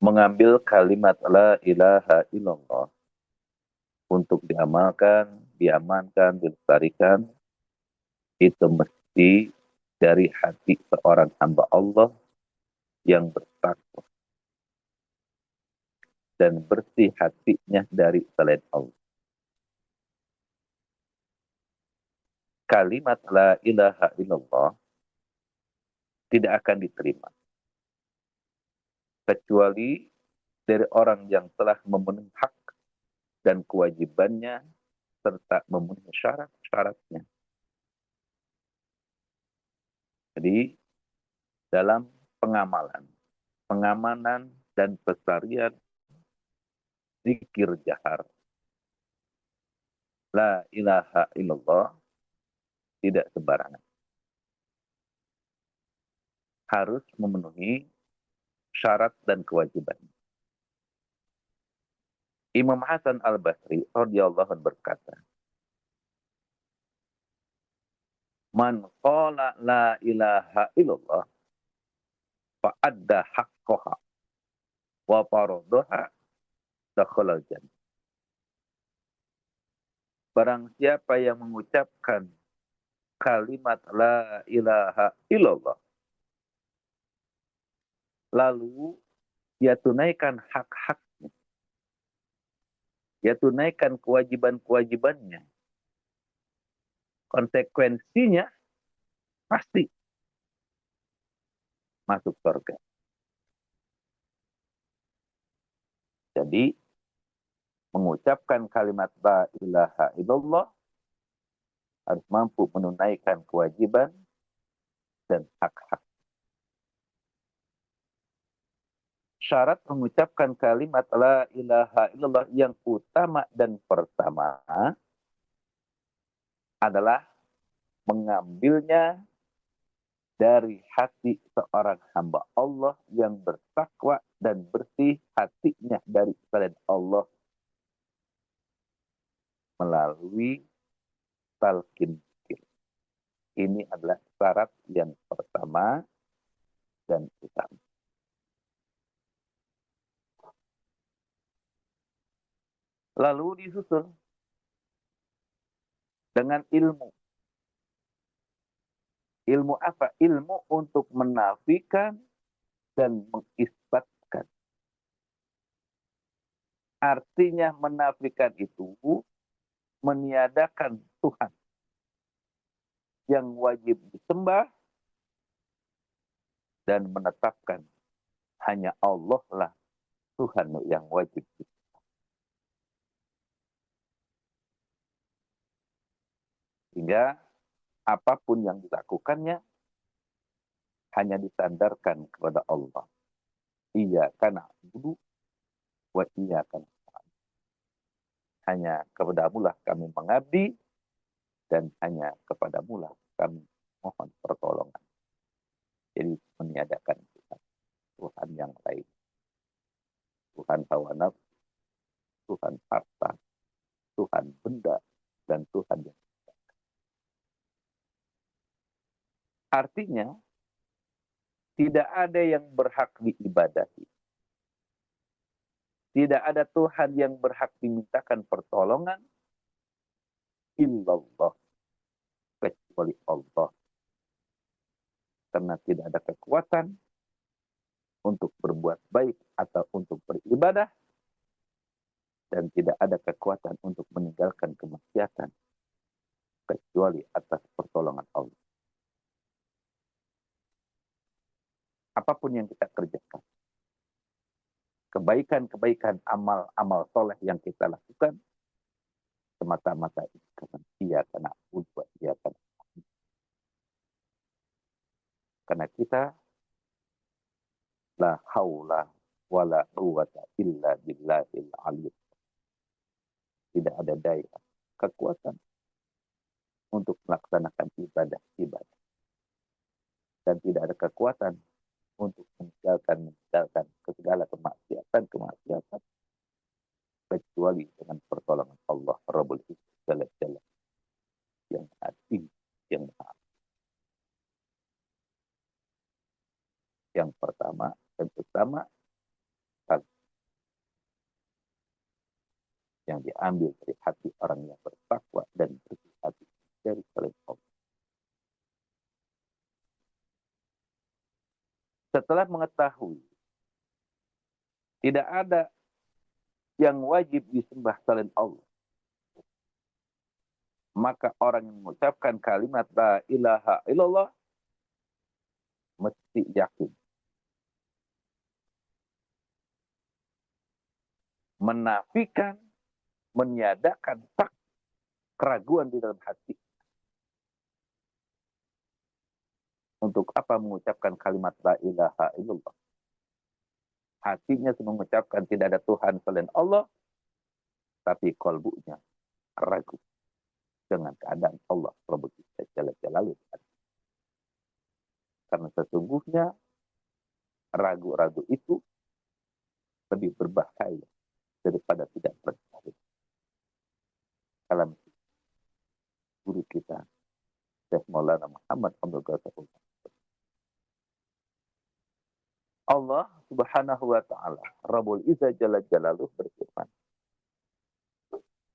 mengambil kalimat la ilaha illallah untuk diamalkan, diamankan, dilestarikan, itu mesti dari hati seorang hamba Allah yang bertakwa dan bersih hatinya dari selain Allah. Kalimat la ilaha illallah tidak akan diterima kecuali dari orang yang telah memenuhi hak dan kewajibannya serta memenuhi syarat-syaratnya. Jadi dalam pengamalan, pengamanan dan pelestarian zikir jahar la ilaha illallah tidak sembarangan. Harus memenuhi syarat dan kewajiban. Imam Hasan al-Basri radhiyallahu anhu berkata, "Man qala la ilaha illallah fa'adda haqqaha wa faradaha dakhala jannah." Barang siapa yang mengucapkan kalimat la ilaha illallah lalu dia tunaikan hak-haknya, dia tunaikan kewajiban-kewajibannya, konsekuensinya pasti masuk surga. Jadi mengucapkan kalimat la ilaha illallah harus mampu menunaikan kewajiban dan hak-hak. Syarat mengucapkan kalimat la ilaha illallah yang utama dan pertama adalah mengambilnya dari hati seorang hamba Allah yang bertakwa dan bersih hatinya dari selain Allah melalui talqin. Ini adalah syarat yang pertama dan utama. Lalu disusul dengan ilmu. Ilmu apa? Ilmu untuk menafikan dan mengisbatkan. Artinya menafikan itu meniadakan Tuhan yang wajib disembah dan menetapkan hanya Allah lah Tuhan yang wajib disembah. Sehingga apapun yang dilakukannya hanya disandarkan kepada Allah. Iyyaka na'budu wa iyyaka nasta'in. Hanya kepadamulah kami mengabdi dan hanya kepadamulah kami mohon pertolongan. Jadi meniadakan Tuhan, Tuhan yang lain. Tuhan hawa nafsu, Tuhan harta, Tuhan benda, dan Tuhan yang artinya tidak ada yang berhak diibadahi. Tidak ada Tuhan yang berhak dimintakan pertolongan illallah kecuali Allah. Karena tidak ada kekuatan untuk berbuat baik atau untuk beribadah dan tidak ada kekuatan untuk meninggalkan kemaksiatan kecuali atas pertolongan Allah. Apapun yang kita kerjakan, kebaikan-kebaikan, amal-amal soleh yang kita lakukan, semata-mata karena iyyaka na'budu wa iyyaka nasta'in. Karena kita la haula wala quwwata illa billahil aliyyil. Tidak ada daya, kekuatan untuk melaksanakan ibadah-ibadah. Dan tidak ada kekuatan untuk meninggalkan segala kemaksiatan kecuali dengan pertolongan Allah Rabbul Izzati Jalla yang adil, yang maha. Yang pertama dan utama yang diambil dari hati orang yang bertakwa dan bersih hati dari selain Allah. Setelah mengetahui tidak ada yang wajib disembah selain Allah, maka orang yang mengucapkan kalimat la ilaha illallah mesti yakin, menafikan, meniadakan keraguan di dalam hati. Untuk apa mengucapkan kalimat la ilaha illallah? Hatinya mengucapkan tidak ada Tuhan selain Allah, tapi kolbunya ragu dengan keadaan Allah Rabbul Izzati Jalla Jalaluhu. Karena sesungguhnya ragu-ragu itu lebih berbahaya daripada tidak percaya. Kalam guru kita Syekh Maulana Muhammad Abdul Ghafur. Allah Subhanahu wa taala Rabbul Izzati Jalla Jalaluhu berfirman,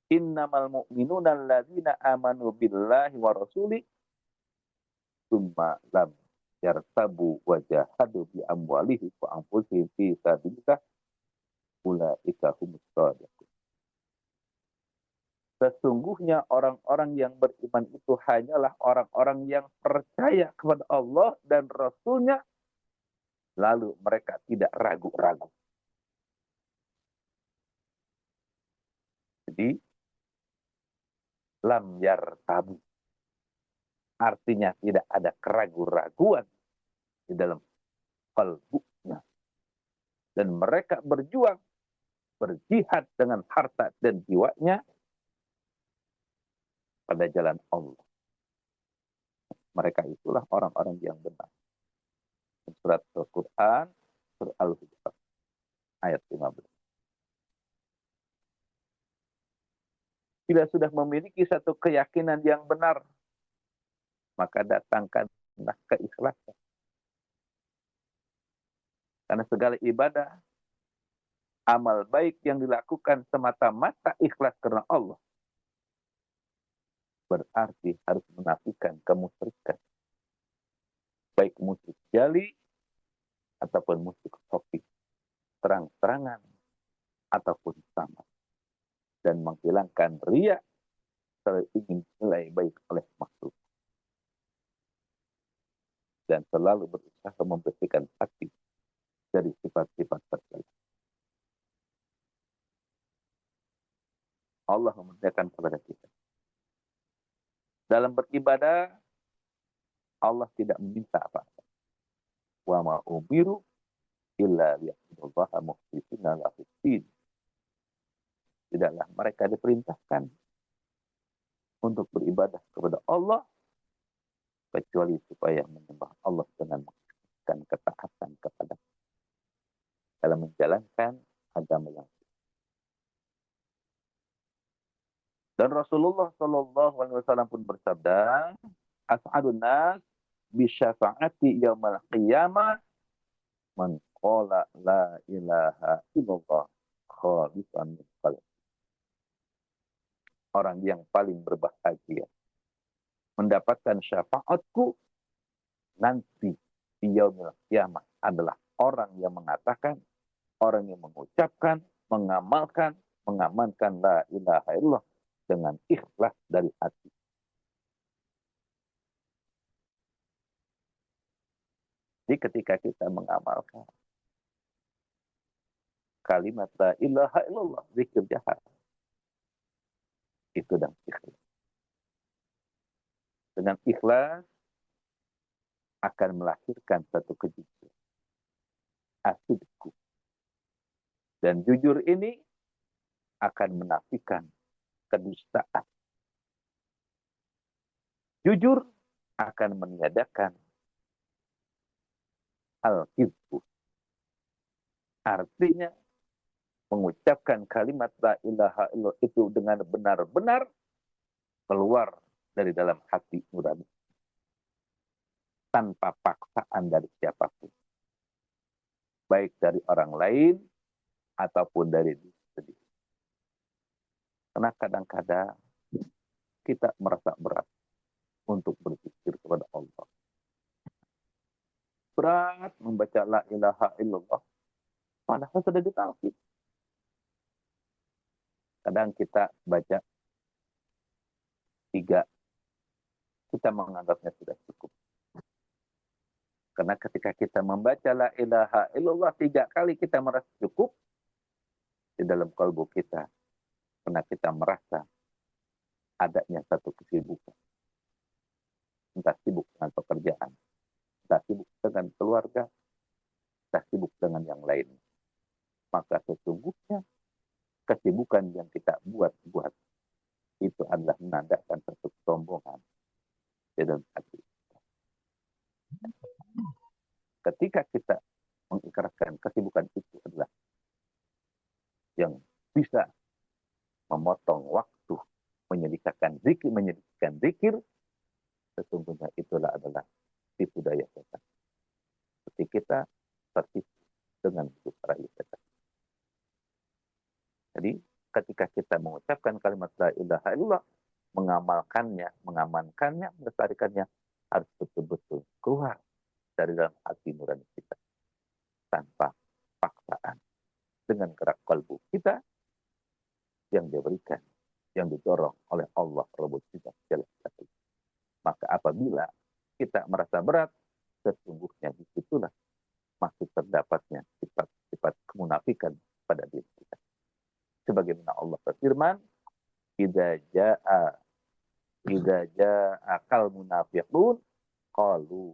"Innamal mu'minuna alladzina amanu billahi wa rasulih tsumma lam yartabu wa jahadu bi amwalihim wa anfusihim fi sabilillah ulaika humus shadiqun." Sesungguhnya orang-orang yang beriman itu hanyalah orang-orang yang percaya kepada Allah dan Rasul-Nya, lalu mereka tidak ragu-ragu. Jadi, lam yartabu. Artinya tidak ada keraguan-raguan di dalam kalbunya. Dan mereka berjuang, berjihad dengan harta dan jiwanya pada jalan Allah. Mereka itulah orang-orang yang benar. Surat Al-Quran, Surah Al-Hujurat, ayat 15. Bila sudah memiliki satu keyakinan yang benar, maka datangkanlah keikhlasan. Karena segala ibadah, amal baik yang dilakukan semata-mata ikhlas karena Allah, berarti harus menafikan kemusyrikan. Baik musyrik jali, ataupun musyrik khafi, terang-terangan, ataupun sama. Dan menghilangkan riya, serta ingin nilai baik oleh makhluk. Dan selalu berusaha membersihkan hati dari sifat-sifat tercela. Allah memerintahkan kepada kita. Dalam beribadah, Allah tidak meminta apa-apa. Wa ma umiru illa liya'budullaha mukhlishina lahuddin. Tidaklah mereka diperintahkan untuk beribadah kepada Allah kecuali supaya menyembah Allah dengan mengerjakan ketaatan kepada dalam menjalankan agama yang. Dan Rasulullah Shallallahu Alaihi Wasallam pun bersabda, "As'adun nas bisyafaati yaumal qiyamah man qala la ilaha illallah khalisan min qalbi." Orang yang paling berbahagia mendapatkan syafaatku nanti di yaumil qiyamah adalah orang yang mengatakan, orang yang mengucapkan, mengamalkan, mengamankan la ilaha illallah dengan ikhlas dari hati. Jadi ketika kita mengamalkan kalimat la ilaha illallah, zikir jahat, itu dan ikhlas. Dengan ikhlas akan melahirkan satu kejujuran. Asidku. Dan jujur ini akan menafikan kedustaan. Jujur akan meniadakan al-kizbu. Artinya mengucapkan kalimat la ilaha illallah itu dengan benar-benar keluar dari dalam hati nurani. Tanpa paksaan dari siapapun. Baik dari orang lain ataupun dari diri sendiri. Karena kadang-kadang kita merasa berat untuk berzikir kepada Allah. Berat membaca la ilaha illallah. Padahal sudah ditalqin. Kadang kita baca 3, kita menganggapnya sudah cukup. Karena ketika kita membaca la ilaha illallah 3 kali kita merasa cukup, di dalam kalbu kita, karena kita merasa adanya satu kesibukan. Entah sibuk dengan pekerjaan, entah sibuk dengan keluarga, entah sibuk dengan yang lain. Maka sesungguhnya kesibukan yang kita buat itu adalah menandakan satu kesombongan di dalam hati. Ketika kita mengikrarkan kesibukan itu adalah yang bisa memotong waktu menyedikahkan zikir, sesungguhnya itulah adalah tipu daya setan. Seperti kita tertipu dengan hidup rakyat setan. Jadi ketika kita mengucapkan kalimat la ilaha illallah, mengamankannya, melestarikannya, harus betul-betul keluar dari dalam hati nurani kita tanpa paksaan, dengan gerak kalbu kita yang diberikan, yang didorong oleh Allah Rabbul kita. Maka apabila kita merasa berat, sesungguhnya disitulah masih terdapatnya sifat-sifat kemunafikan pada diri kita. Sebagaimana Allah berfirman, idza jaa kal munafiqun qalu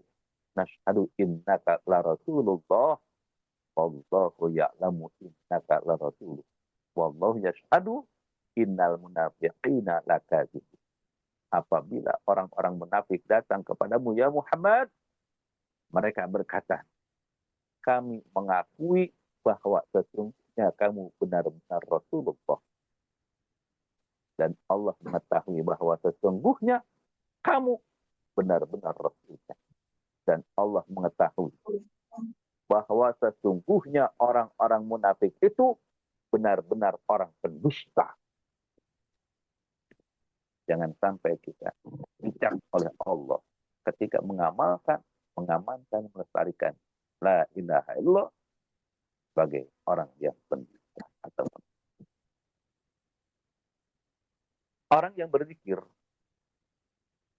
nashhadu innaka la rasulullah wallahu ya'lamu innaka la rasul wallahu yashhadu innal munafiqina lakadzibun. Apabila orang-orang munafik datang kepadamu ya Muhammad, mereka berkata, kami mengakui bahwa sesungguhnya kamu benar-benar Rasulullah. Dan Allah mengetahui bahwa sesungguhnya kamu benar-benar Rasulnya. Dan Allah mengetahui bahwa sesungguhnya orang-orang munafik itu benar-benar orang pendusta. Jangan sampai kita dicap oleh Allah ketika mengamankan, melestarikan la ilaha illallah sebagai orang yang pendusta atau orang yang berzikir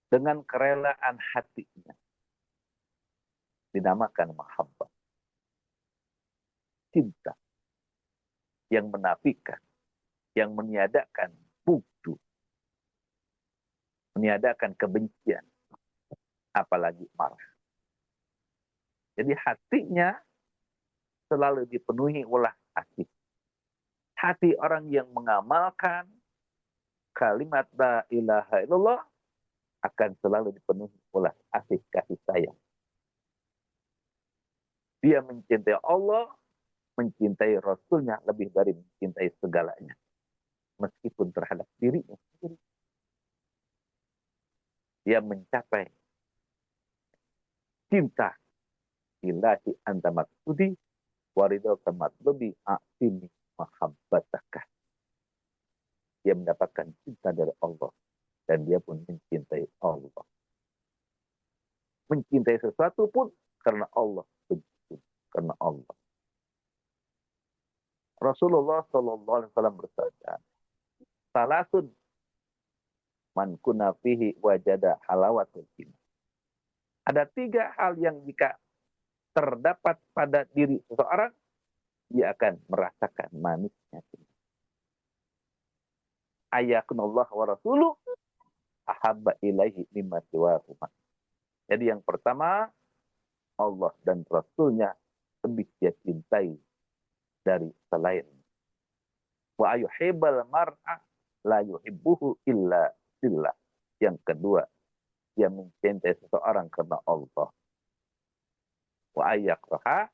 dengan kerelaan hatinya dinamakan mahabbah, cinta yang menafikan, yang meniadakan bugdu, meniadakan kebencian, apalagi marah. Jadi hatinya selalu dipenuhi ulah asih. Hati orang yang mengamalkan kalimat la ilaha illallah akan selalu dipenuhi ulah asih kasih sayang. Dia mencintai Allah, mencintai Rasulnya lebih dari mencintai segalanya. Meskipun terhadap dirinya sendiri. Dia mencapai cinta ilahi anta maksudi waridaka matlubi a'tini mahabbataka. Dia mendapatkan cinta dari Allah dan dia pun mencintai Allah. Mencintai sesuatu pun karena Allah, benci karena Allah. Rasulullah sallallahu alaihi wasallam bersabda, "Salasun man kunna fihi wajada halawatul iman." Ada 3 hal yang jika terdapat pada diri seseorang, dia akan merasakan manisnya iman. Ayakunallah wa rasuluh ahabba ilaihi mimma siwahuma. Jadi yang pertama, Allah dan Rasulnya lebih dia cintai dari selain. Wa ayuhibbal mar'a la yuhibbuhu illa billah. Yang kedua, dia mencintai seseorang karena Allah. Wa ayakraha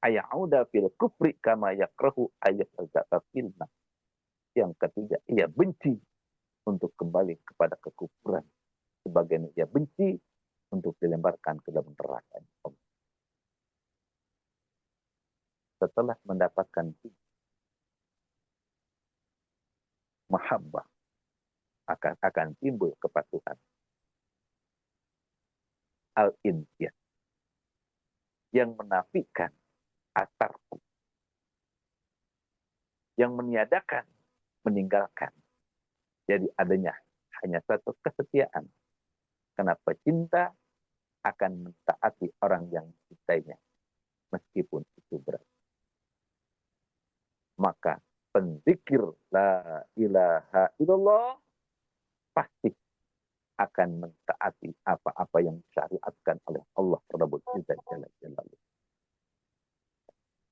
ayauda fil kufri kama yakrahu ayatzaka fil nar. Yang ketiga, ia benci untuk kembali kepada kekufuran. Sebagian ia benci untuk dilemparkan ke dalam neraka. Setelah mendapatkan mahabbah, akan timbul kepatuhan. Al-inqiyad, yang menafikan atarku, yang meniadakan, meninggalkan. Jadi adanya hanya satu kesetiaan. Kenapa cinta akan mentaati orang yang dicintainya, meskipun itu berat. Maka penzikir la ilaha illallah pasti akan mentaati apa-apa yang disyariatkan oleh Allah Rabbul Izzat Jalla Jalaluhu.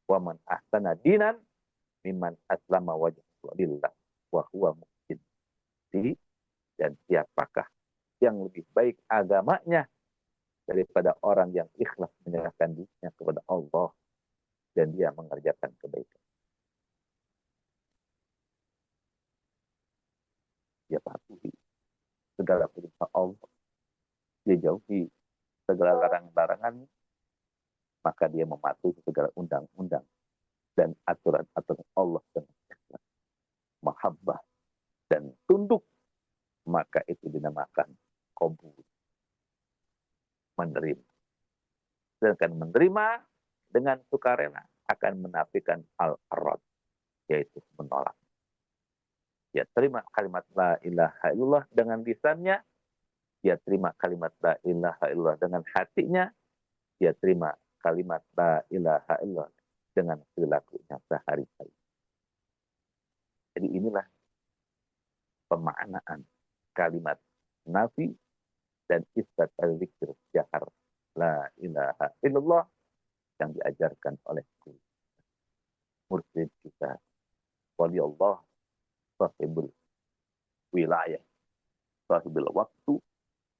Wa man ahsana dinan mimman aslama wajhahu lillah wa huwa muhsin. Dan siapakah yang lebih baik agamanya daripada orang yang ikhlas menyerahkan dirinya kepada Allah dan dia mengerjakan kebaikan. Dia patuhi segala perintah Allah, dia jauhi segala larangan-larangan, maka dia mematuhi segala undang-undang dan aturan-aturan Allah dengan ikhlas, mahabbah, dan tunduk, maka itu dinamakan qabul, menerima. Sedangkan menerima dengan sukarela akan menafikan al-arad, yaitu menolak. Dia terima kalimat la ilaha illallah dengan lisannya, dia terima kalimat la ilaha illallah dengan hatinya, dia terima kalimat la ilaha illallah dengan perilakunya sehari-hari. Jadi inilah pemaknaan kalimat nafi dan isbat al-zikr jahar la ilaha illallah yang diajarkan oleh mursyid kita, wali Allah, sahibul wilayah, sahibul waktu,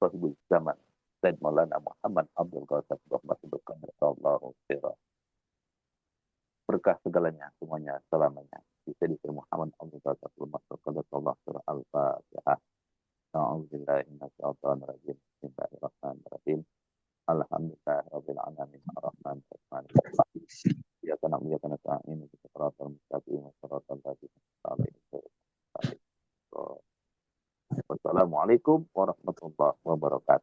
sahibul zaman, dan Maulana Muhammad Abdul Qadir Abdul Qadir sallallahu alaihi wasallam. Berkah segalanya, semuanya, selamanya. Bisa di Muhammad Abdul Qadir sallallahu alaihi wasallam. Al-Fatihah. A'udzubillahi minasyaitonir rajim. Bismillahirrahmanirrahim. Alhamdulillahirabbil alamin. Arrahmanirrahim. Ya kana ya kana ta'in bi siratal mustaqim siratal ladzina an'amta alaihim. Wassalamualaikum warahmatullahi wabarakatuh.